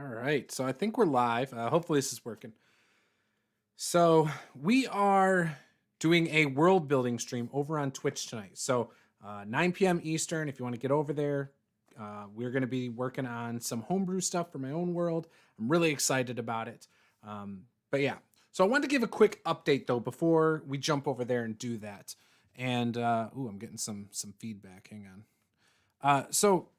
All right, so I think we're live. Hopefully, this is working. So, we are doing a world building stream over on Twitch tonight. So, 9 p.m. Eastern, if you want to get over there, we're going to be working on some homebrew stuff for my own world. I'm really excited about it. But yeah, so I wanted to give a quick update though before we jump over there and do that. And I'm getting some feedback. Hang on. So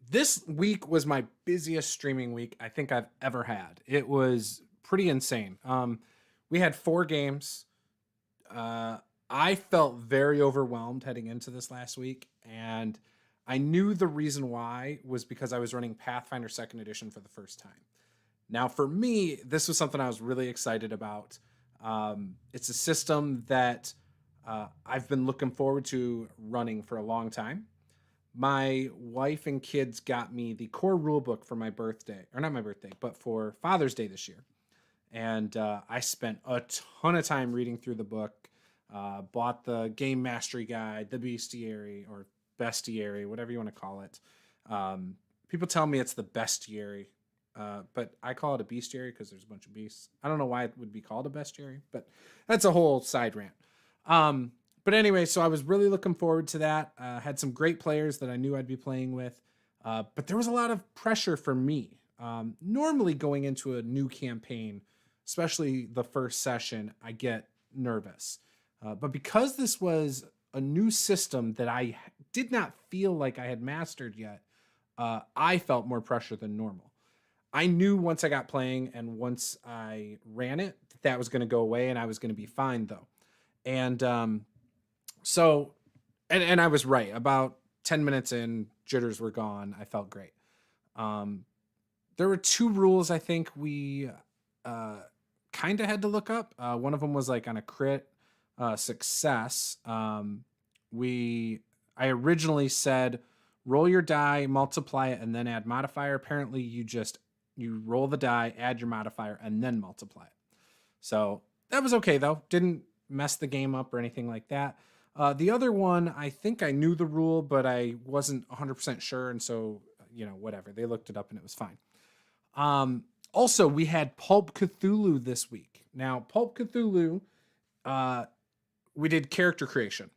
this week was my busiest streaming week I think I've ever had. It was pretty insane. We had 4 games. I felt very overwhelmed heading into this last week, and I knew the reason why was because I was running Pathfinder 2nd Edition for the first time. Now, for me, this was something I was really excited about. It's a system that I've been looking forward to running for a long time. My wife and kids got me the core rulebook for my birthday, or not my birthday, but for Father's Day this year. And I spent a ton of time reading through the book, bought the game mastery guide, the bestiary or bestiary, whatever you want to call it. People tell me it's the bestiary, but I call it a bestiary because there's a bunch of beasts. I don't know why it would be called a bestiary, but that's a whole side rant. But anyway, so I was really looking forward to that. Had some great players that I knew I'd be playing with, but there was a lot of pressure for me. Normally going into a new campaign, especially the first session, I get nervous. But because this was a new system that I did not feel like I had mastered yet, I felt more pressure than normal. I knew once I got playing and once I ran it, that was going to go away and I was going to be fine though. And so, and I was right. About 10 minutes in, jitters were gone. I felt great. There were 2 rules I think we kind of had to look up. One of them was like on a crit success. I originally said roll your die, multiply it, and then add modifier. Apparently, you roll the die, add your modifier, and then multiply it. So that was okay though. Didn't mess the game up or anything like that. The other one, I think I knew the rule, but I wasn't 100% sure. And so, whatever. They looked it up and it was fine. Also, we had Pulp Cthulhu this week. Now, Pulp Cthulhu, we did character creation.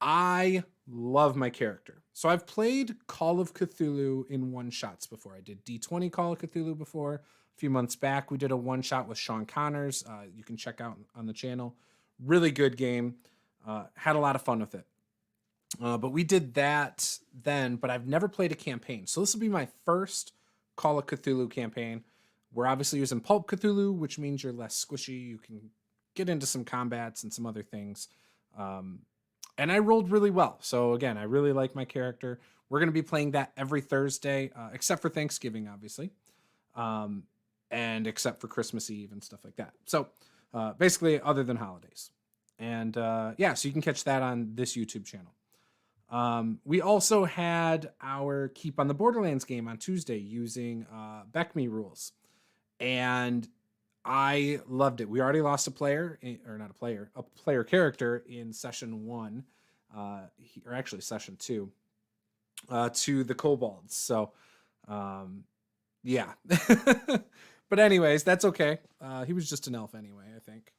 I love my character. So I've played Call of Cthulhu in one-shots before. I did D20 Call of Cthulhu before. A few months back, we did a one-shot with Sean Connors. You can check out on the channel. Really good game. Had a lot of fun with it. But we did that then, but I've never played a campaign. So this will be my first Call of Cthulhu campaign. We're obviously using Pulp Cthulhu, which means you're less squishy. You can get into some combats and some other things. And I rolled really well. So again, I really like my character. We're going to be playing that every Thursday, except for Thanksgiving, obviously. And except for Christmas Eve and stuff like that. So basically other than holidays. And so you can catch that on this YouTube channel. We also had our Keep on the Borderlands game on Tuesday using Beckme rules. And I loved it. We already lost a player, a player character in session 1, or actually session 2, to the kobolds. So, yeah. But anyways, that's okay. He was just an elf anyway, I think.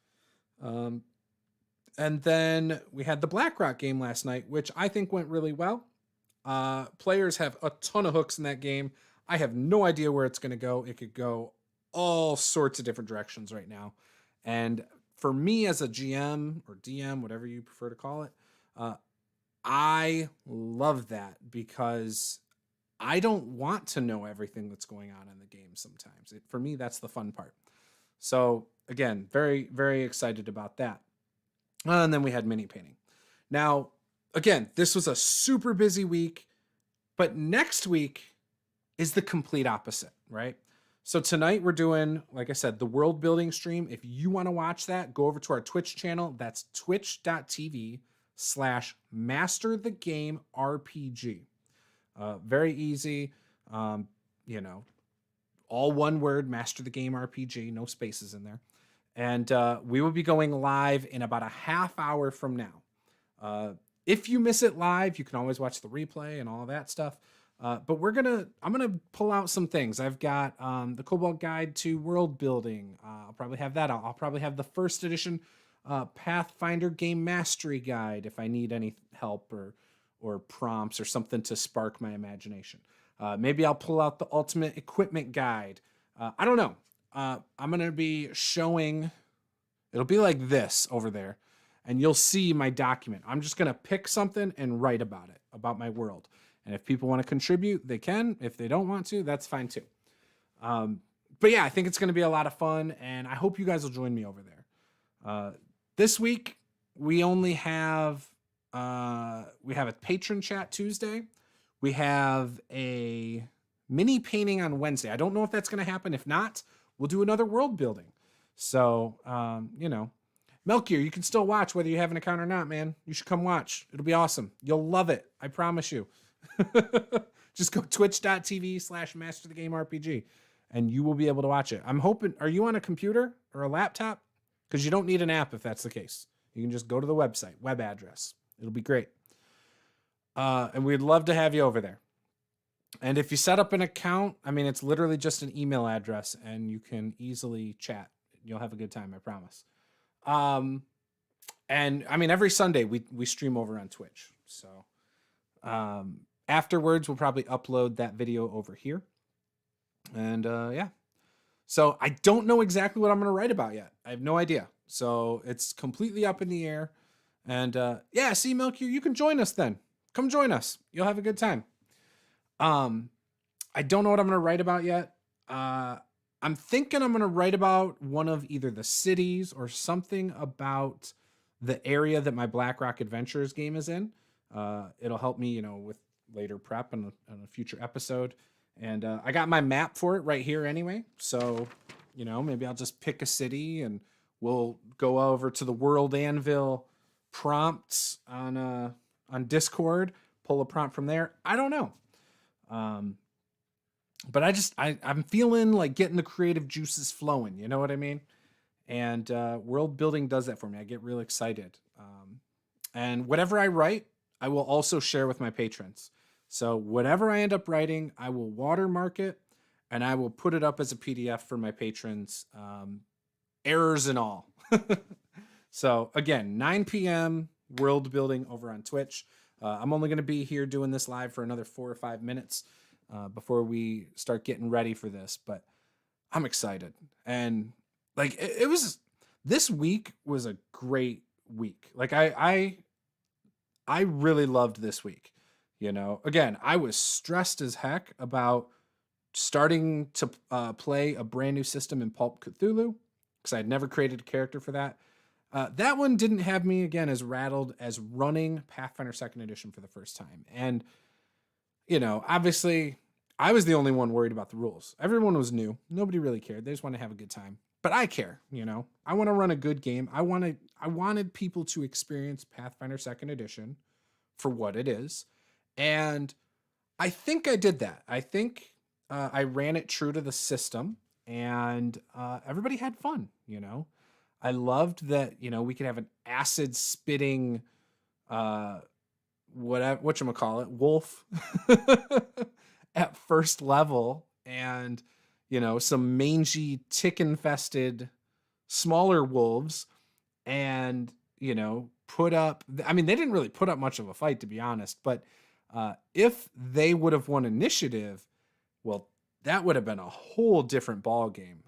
And then we had the BlackRock game last night, which I think went really well. Players have a ton of hooks in that game. I have no idea where it's going to go. It could go all sorts of different directions right now. And for me as a GM or DM, whatever you prefer to call it, I love that because I don't want to know everything that's going on in the game sometimes. For me, that's the fun part. So again, very, very excited about that. And then we had mini painting. Now, again, this was a super busy week, but next week is the complete opposite, right? So tonight we're doing, like I said, the world building stream. If you want to watch that, go over to our Twitch channel. That's twitch.tv/masterthegamerpg. Very easy. All one word, Master the Game RPG, no spaces in there. And we will be going live in about a half hour from now. If you miss it live, you can always watch the replay and all of that stuff. But I'm gonna pull out some things. I've got the Cobalt Guide to World Building. I'll probably have that out. I'll probably have the first edition Pathfinder Game Mastery Guide if I need any help or prompts or something to spark my imagination. Maybe I'll pull out the Ultimate Equipment Guide. I don't know. I'm gonna be showing. It'll be like this over there, and you'll see my document. I'm just gonna pick something and write about it, about my world. And if people want to contribute, they can. If they don't want to, that's fine too. But yeah, I think it's going to be a lot of fun, and I hope you guys will join me over there. This week, we only have we have a patron chat Tuesday. We have a mini painting on Wednesday. I don't know if that's going to happen. If not, we'll do another world building. So, Melchior, you can still watch whether you have an account or not, man. You should come watch. It'll be awesome. You'll love it. I promise you. Just go twitch.tv/masterthegamerpg and you will be able to watch it. I'm hoping, are you on a computer or a laptop? Because you don't need an app if that's the case. You can just go to the website, web address. It'll be great. And we'd love to have you over there. And if you set up an account, I mean, it's literally just an email address and you can easily chat. You'll have a good time, I promise. And I mean, every Sunday we stream over on Twitch. So, afterwards, we'll probably upload that video over here. And yeah. So I don't know exactly what I'm going to write about yet. I have no idea. So it's completely up in the air. And yeah, see, Melchior, you can join us then. Come join us. You'll have a good time. I don't know what I'm going to write about yet. I'm thinking I'm going to write about one of either the cities or something about the area that my Blackrock Adventures game is in. It'll help me, with later prep and a future episode. And I got my map for it right here anyway. So, maybe I'll just pick a city and we'll go over to the World Anvil prompts on Discord, pull a prompt from there. I don't know. But I'm feeling like getting the creative juices flowing. You know what I mean? And world building does that for me. I get real excited. And whatever I write, I will also share with my patrons. So whatever I end up writing, I will watermark it and I will put it up as a PDF for my patrons, errors and all. So again, 9 p.m. world building over on Twitch. I'm only going to be here doing this live for another 4 or 5 minutes before we start getting ready for this. But I'm excited. And like it was, this week was a great week. Like I really loved this week. Again, I was stressed as heck about starting to play a brand new system in Pulp Cthulhu because I had never created a character for that. That one didn't have me, again, as rattled as running Pathfinder 2nd Edition for the first time. And, obviously, I was the only one worried about the rules. Everyone was new. Nobody really cared. They just want to have a good time. But I care, I want to run a good game. I wanted people to experience Pathfinder 2nd Edition for what it is. And I think I did that. I think I ran it true to the system and everybody had fun, I loved that, we could have an acid spitting, whatchamacallit, wolf at first level and, some mangy tick infested smaller wolves and, put up, I mean, they didn't really put up much of a fight, to be honest, but if they would have won initiative, well, that would have been a whole different ball game.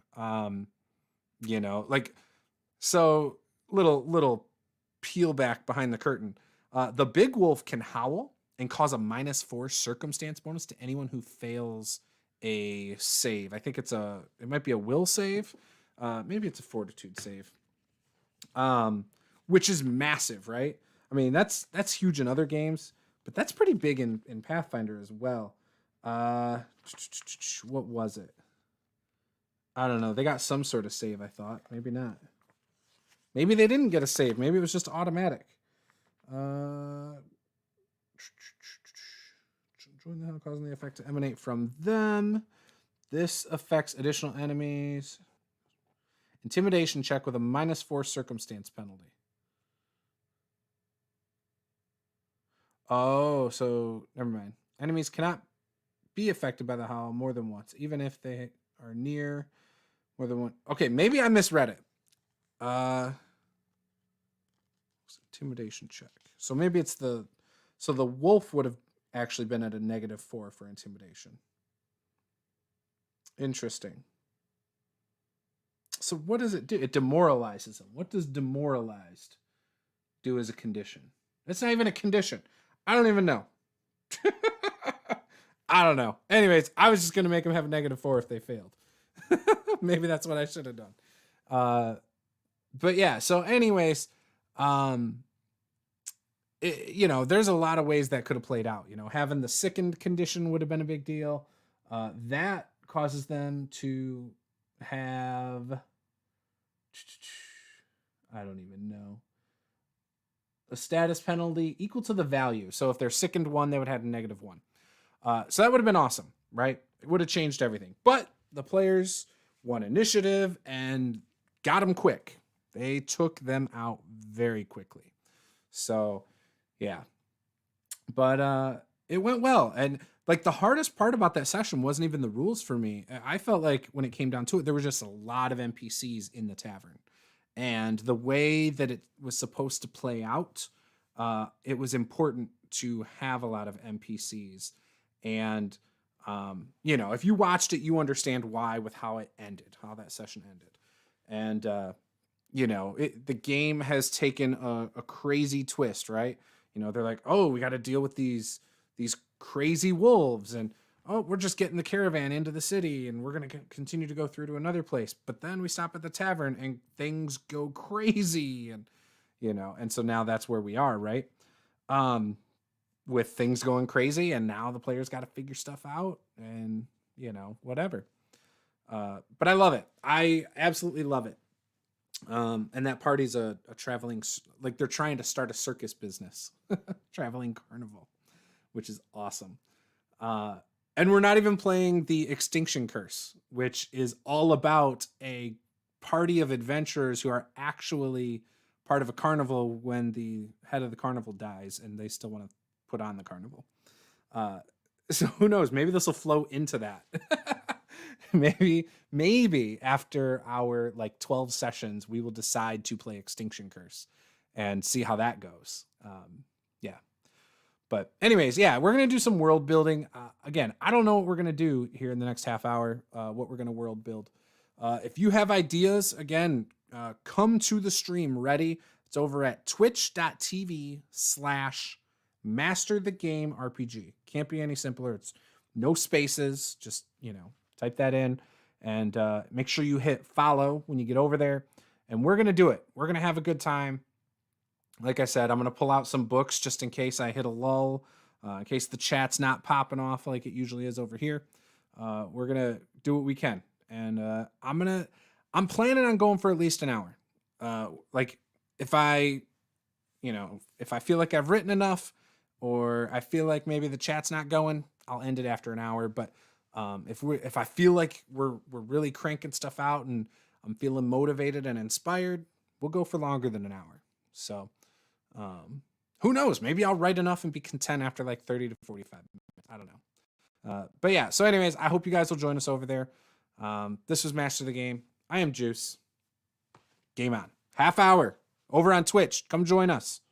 So little peel back behind the curtain. The big wolf can howl and cause a -4 circumstance bonus to anyone who fails a save. I think it might be a will save. Maybe it's a fortitude save. Which is massive, right? I mean, that's huge in other games, but that's pretty big in Pathfinder as well. What was it? I don't know. They got some sort of save, I thought. Maybe not. Maybe they didn't get a save. Maybe it was just automatic. Join the hell, causing the effect to emanate from them. This affects additional enemies. Intimidation check with a -4 circumstance penalty. Oh, so never mind. Enemies cannot be affected by the howl more than once, even if they are near more than one. Okay, maybe I misread it. Intimidation check. So maybe it's the wolf would have actually been at a -4 for intimidation. Interesting. So what does it do? It demoralizes them. What does demoralized do as a condition? It's not even a condition. I don't even know. I don't know. Anyways, I was just going to make them have a -4 if they failed. Maybe that's what I should have done. But yeah, so anyways, there's a lot of ways that could have played out. Having the sickened condition would have been a big deal. That causes them to have, I don't even know, a status penalty equal to the value. So if they're sickened 1, they would have a -1. So that would have been awesome, right? It would have changed everything. But the players won initiative and got them quick. They took them out very quickly. So, yeah. But it went well. And like the hardest part about that session wasn't even the rules for me. I felt like when it came down to it, there was just a lot of NPCs in the tavern. And the way that it was supposed to play out, it was important to have a lot of NPCs. And, if you watched it, you understand why with how it ended, how that session ended. And, the game has taken a crazy twist, right? They're like, oh, we got to deal with these crazy wolves, and oh, we're just getting the caravan into the city, and we're going to continue to go through to another place. But then we stop at the tavern and things go crazy. And, and so now that's where we are, right? With things going crazy, and now the players got to figure stuff out and, whatever. But I love it. I absolutely love it. And that party's a traveling, like they're trying to start a circus business, traveling carnival, which is awesome. And we're not even playing the Extinction Curse, which is all about a party of adventurers who are actually part of a carnival when the head of the carnival dies and they still want to put on the carnival. So who knows? Maybe this will flow into that. maybe after our 12 sessions, we will decide to play Extinction Curse and see how that goes. Yeah. But anyways, yeah, we're going to do some world building. Again, I don't know what we're going to do here in the next half hour, what we're going to world build. If you have ideas, again, come to the stream ready. It's over at twitch.tv/masterthegamerpg. Can't be any simpler. It's no spaces. Just, type that in and make sure you hit follow when you get over there. And we're going to do it. We're going to have a good time. Like I said, I'm going to pull out some books just in case I hit a lull, in case the chat's not popping off like it usually is over here. We're going to do what we can. And I'm planning on going for at least an hour. If I feel like I've written enough, or I feel like maybe the chat's not going, I'll end it after an hour. But if I feel like we're really cranking stuff out and I'm feeling motivated and inspired, we'll go for longer than an hour. So, who knows? Maybe I'll write enough and be content after 30 to 45 minutes. I don't know. But yeah, so anyways, I hope you guys will join us over there. This was Master the Game. I am Juice. Game on. Half hour over on Twitch. Come join us.